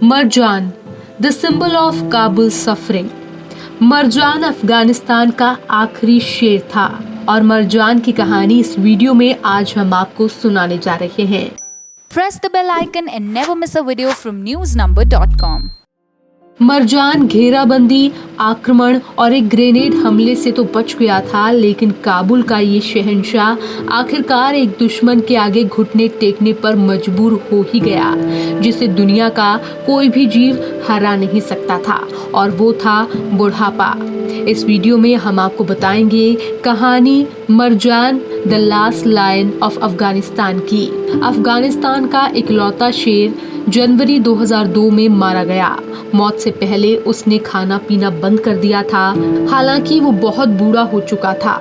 Marjan, the symbol of Kabul suffering. Marjan Afghanistan का आखिरी शेर था और मरजान की कहानी इस वीडियो में आज हम आपको सुनाने जा रहे हैं। Press the bell icon and never miss a video from newsnumber.com। Marjan घेराबंदी, आक्रमण और एक ग्रेनेड हमले से तो बच गया था, लेकिन काबुल का ये शहंशाह आखिरकार एक दुश्मन के आगे घुटने टेकने पर मजबूर हो ही गया, जिसे दुनिया का कोई भी जीव हरा नहीं सकता था, और वो था बुढ़ापा। इस वीडियो में हम आपको बताएंगे कहानी Marjan the last lion of Afghanistan की। अफगानिस्तान का इकलौता शेर जनवरी 2002 में मारा गया। मौत से पहले उसने खाना पीना बंद कर दिया था, हालांकि वो बहुत बूढ़ा हो चुका था।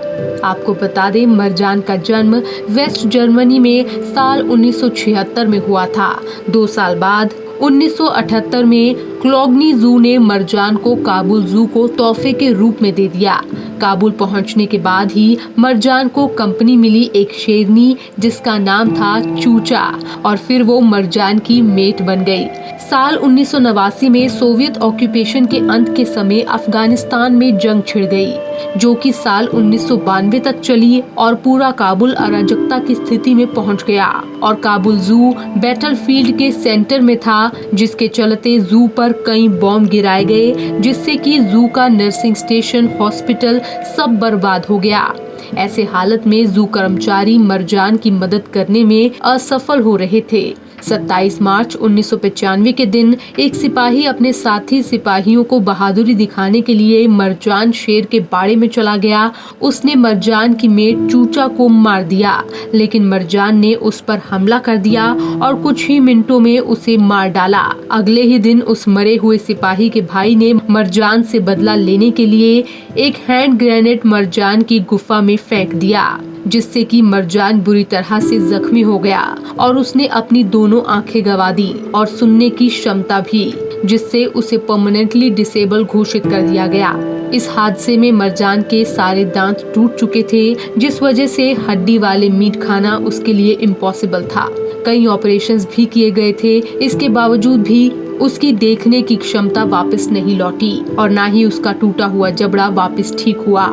आपको बता दें, मरजान का जन्म वेस्ट जर्मनी में साल 1976 में हुआ था। 2 साल बाद 1978 में क्लोगनी जू ने मरजान को काबुल जू को तोहफे के रूप में दे दिया। काबुल पहुंचने के बाद ही मरजान को कंपनी मिली एक शेरनी जिसका नाम था चूचा, और फिर वो मरजान की मेट बन गई। साल 1989 में सोवियत ऑक्यूपेशन के अंत के समय अफगानिस्तान में जंग छिड़ गई, जो कि साल 1992 तक चली और पूरा काबुल अराजकता की स्थिति में पहुंच गया, और काबुल जू बैटलफील्ड के सेंटर में था, जिसके चलते जू पर कई बॉम्ब गिराए गए, जिससे कि जू का नर्सिंग स्टेशन, हॉस्पिटल सब बर्बाद हो गया। ऐसे हालत में जू कर्मचारी मरजान की मदद करने में असफल हो रहे थे। 27 मार्च 1995 के दिन एक सिपाही अपने साथी सिपाहियों को बहादुरी दिखाने के लिए मरजान शेर के बाड़े में चला गया। उसने मरजान की मेट चूचा को मार दिया, लेकिन मरजान ने उस पर हमला कर दिया और कुछ ही मिनटों में उसे मार डाला। अगले ही दिन उस मरे हुए सिपाही के भाई ने मरजान से बदला लेने के लिए एक हैंड ग्रेनेड मरजान की गुफा में फेंक दिया, जिससे कि मरजान बुरी तरह से जख्मी हो गया और उसने अपनी दोनों आंखें गंवा दी और सुनने की क्षमता भी, जिससे उसे परमानेंटली डिसेबल घोषित कर दिया गया। इस हादसे में मरजान के सारे दांत टूट चुके थे, जिस वजह से हड्डी वाले मीट खाना उसके लिए इम्पॉसिबल था। कई ऑपरेशंस भी किए गए थे, इसके बावजूद भी उसकी देखने की क्षमता वापस नहीं लौटी और ना ही उसका टूटा हुआ जबड़ा वापस ठीक हुआ।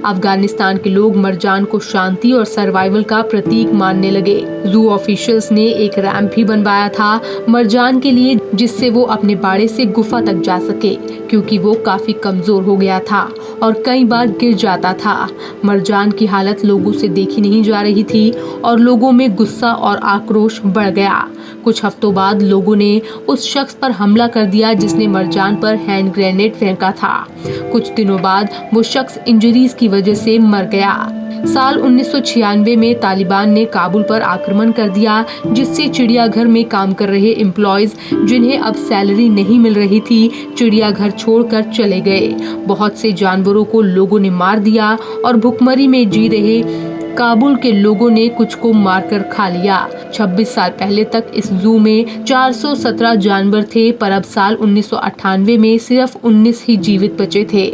अफगानिस्तान के लोग मरजान को शांति और सर्वाइवल का प्रतीक मानने लगे। जू ऑफिशियल्स ने एक रैंप भी बनवाया था मरजान के लिए, जिससे वो अपने बाड़े से गुफा तक जा सके, क्योंकि वो काफी कमजोर हो गया था और कई बार गिर जाता था। मरजान की हालत लोगों से देखी नहीं जा रही थी और लोगों में गुस्सा और आक्रोश बढ़ गया। कुछ हफ्तों बाद लोगों ने उस शख्स पर हमला कर दिया जिसने मरजान पर हैंड ग्रेनेड फेंका था। कुछ दिनों बाद वो शख्स इंजरीज की वजह से मर गया। साल 1996 में तालिबान ने काबुल पर आक्रमण कर दिया, जिससे चिड़ियाघर में काम कर रहे एम्प्लॉयज, जिन्हें अब सैलरी नहीं मिल रही थी, चिड़ियाघर छोड़कर चले गए। बहुत से जानवरों को लोगों ने मार दिया और भुखमरी में जी रहे काबुल के लोगों ने कुछ को मारकर खा लिया। 26 साल पहले तक इस जू में 417 जानवर थे, पर अब साल 1998 में सिर्फ 19 ही जीवित बचे थे,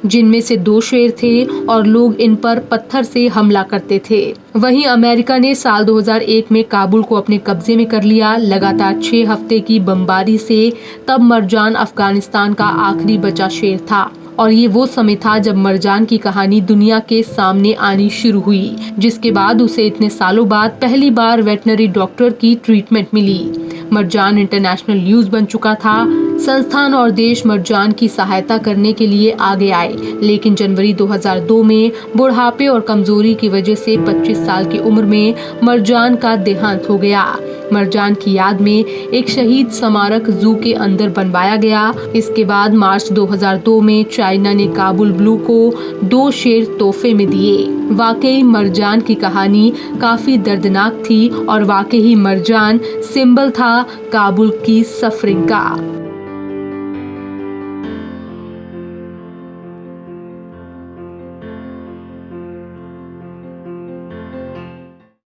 जिनमें से 2 शेर थे और लोग इन पर पत्थर से हमला करते थे। वहीं अमेरिका ने साल 2001 में काबुल को अपने कब्जे में कर लिया। लगातार 6 हफ्ते की बमबारी से तब मरजान अफगानिस्तान का आखिरी बचा शेर था, और ये वो समय था जब मरजान की कहानी दुनिया के सामने आनी शुरू हुई, जिसके बाद उसे इतने सालों बाद पहली बार वेटनरी डॉक्टर की ट्रीटमेंट मिली। मरजान इंटरनेशनल न्यूज बन चुका था। संस्थान और देश मरजान की सहायता करने के लिए आगे आए, लेकिन जनवरी 2002 में बुढ़ापे और कमजोरी की वजह से 25 साल की उम्र में मरजान का देहांत हो गया। मरजान की याद में एक शहीद स्मारक जू के अंदर बनवाया गया। इसके बाद मार्च 2002 में चाइना ने काबुल ब्लू को 2 शेर तोहफे में दिए। वाकई मरजान की कहानी काफी दर्दनाक थी और वाकई मरजान सिंबल था काबुल की सफरिंग का।